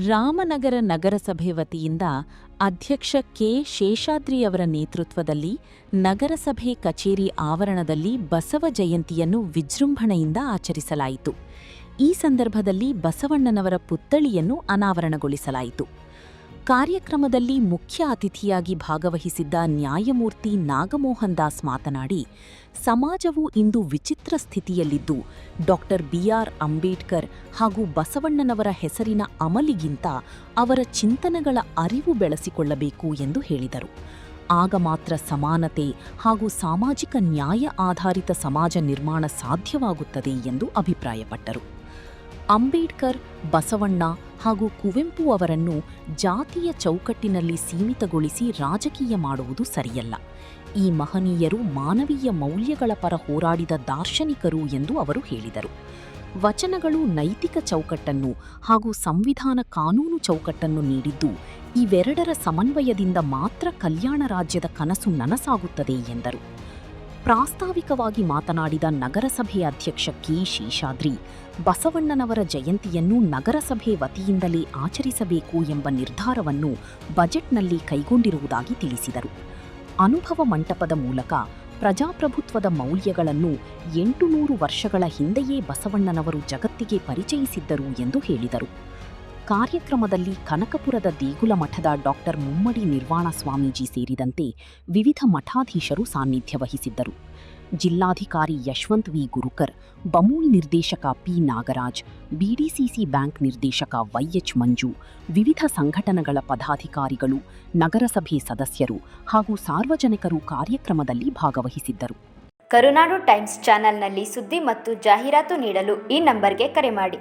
ರಾಮನಗರ ನಗರಸಭೆ ವತಿಯಿಂದ ಅಧ್ಯಕ್ಷ ಕೆ. ಶೇಷಾದ್ರಿಯವರ ನೇತೃತ್ವದಲ್ಲಿ ನಗರಸಭೆ ಕಚೇರಿ ಆವರಣದಲ್ಲಿ ಬಸವ ಜಯಂತಿಯನ್ನು ವಿಜೃಂಭಣೆಯಿಂದ ಆಚರಿಸಲಾಯಿತು. ಈ ಸಂದರ್ಭದಲ್ಲಿ ಬಸವಣ್ಣನವರ ಪುತ್ಥಳಿಯನ್ನು ಅನಾವರಣಗೊಳಿಸಲಾಯಿತು. ಕಾರ್ಯಕ್ರಮದಲ್ಲಿ ಮುಖ್ಯ ಅತಿಥಿಯಾಗಿ ಭಾಗವಹಿಸಿದ್ದ ನ್ಯಾಯಮೂರ್ತಿ ನಾಗಮೋಹನ್ ದಾಸ್ ಮಾತನಾಡಿ, ಸಮಾಜವು ಇಂದು ವಿಚಿತ್ರ ಸ್ಥಿತಿಯಲ್ಲಿದ್ದು ಬಿ.ಆರ್. ಅಂಬೇಡ್ಕರ್ ಹಾಗೂ ಬಸವಣ್ಣನವರ ಹೆಸರಿನ ಅಮಲಿಗಿಂತ ಅವರ ಚಿಂತನೆಗಳ ಅರಿವು ಬೆಳೆಸಿಕೊಳ್ಳಬೇಕು ಎಂದು ಹೇಳಿದರು. ಆಗ ಮಾತ್ರ ಸಮಾನತೆ ಹಾಗೂ ಸಾಮಾಜಿಕ ನ್ಯಾಯ ಆಧಾರಿತ ಸಮಾಜ ನಿರ್ಮಾಣ ಸಾಧ್ಯವಾಗುತ್ತದೆ ಎಂದು ಅಭಿಪ್ರಾಯಪಟ್ಟರು. ಅಂಬೇಡ್ಕರ್, ಬಸವಣ್ಣ ಹಾಗೂ ಕುವೆಂಪು ಅವರನ್ನು ಜಾತಿಯ ಚೌಕಟ್ಟಿನಲ್ಲಿ ಸೀಮಿತಗೊಳಿಸಿ ರಾಜಕೀಯ ಮಾಡುವುದು ಸರಿಯಲ್ಲ. ಈ ಮಹನೀಯರು ಮಾನವೀಯ ಮೌಲ್ಯಗಳ ಪರ ಹೋರಾಡಿದ ದಾರ್ಶನಿಕರು ಎಂದು ಅವರು ಹೇಳಿದರು. ವಚನಗಳು ನೈತಿಕ ಚೌಕಟ್ಟನ್ನು ಹಾಗೂ ಸಂವಿಧಾನ ಕಾನೂನು ಚೌಕಟ್ಟನ್ನು ನೀಡಿದ್ದು, ಇವೆರಡರ ಸಮನ್ವಯದಿಂದ ಮಾತ್ರ ಕಲ್ಯಾಣ ರಾಜ್ಯದ ಕನಸು ನನಸಾಗುತ್ತದೆ ಎಂದರು. ಪ್ರಾಸ್ತಾವಿಕವಾಗಿ ಮಾತನಾಡಿದ ನಗರಸಭೆ ಅಧ್ಯಕ್ಷ ಕೆ. ಶೇಷಾದ್ರಿ, ಬಸವಣ್ಣನವರ ಜಯಂತಿಯನ್ನು ನಗರಸಭೆ ವತಿಯಿಂದಲೇ ಆಚರಿಸಬೇಕು ಎಂಬ ನಿರ್ಧಾರವನ್ನು ಬಜೆಟ್ನಲ್ಲಿ ಕೈಗೊಂಡಿರುವುದಾಗಿ ತಿಳಿಸಿದರು. ಅನುಭವ ಮಂಟಪದ ಮೂಲಕ ಪ್ರಜಾಪ್ರಭುತ್ವದ ಮೌಲ್ಯಗಳನ್ನು 800 ವರ್ಷಗಳ ಹಿಂದೆಯೇ ಬಸವಣ್ಣನವರು ಜಗತ್ತಿಗೆ ಪರಿಚಯಿಸಿದ್ದರು ಎಂದು ಹೇಳಿದರು. ಕಾರ್ಯಕ್ರಮದಲ್ಲಿ ಕನಕಪುರದ ದೇಗುಲ ಮಠದ ಡಾ. ಮುಮ್ಮಡಿ ನಿರ್ವಾಣ ಸ್ವಾಮೀಜಿ ಸೇರಿದಂತೆ ವಿವಿಧ ಮಠಾಧೀಶರು ಸಾನ್ನಿಧ್ಯ ವಹಿಸಿದ್ದರು. ಜಿಲ್ಲಾಧಿಕಾರಿ ಯಶವಂತ್ ವಿ. ಗುರುಕರ್, ಬಮೂಲ್ ನಿರ್ದೇಶಕ ಪಿ. ನಾಗರಾಜ್, ಬಿಡಿಸಿಸಿ ಬ್ಯಾಂಕ್ ನಿರ್ದೇಶಕ ವೈ.ಎಚ್. ಮಂಜು, ವಿವಿಧ ಸಂಘಟನೆಗಳ ಪದಾಧಿಕಾರಿಗಳು, ನಗರಸಭೆ ಸದಸ್ಯರು ಹಾಗೂ ಸಾರ್ವಜನಿಕರು ಕಾರ್ಯಕ್ರಮದಲ್ಲಿ ಭಾಗವಹಿಸಿದ್ದರು. ಕರುನಾಡು ಟೈಮ್ಸ್ ಚಾನೆಲ್ನಲ್ಲಿ ಸುದ್ದಿ ಮತ್ತು ಜಾಹೀರಾತು ನೀಡಲು ಈ ನಂಬರ್ಗೆ ಕರೆ ಮಾಡಿ.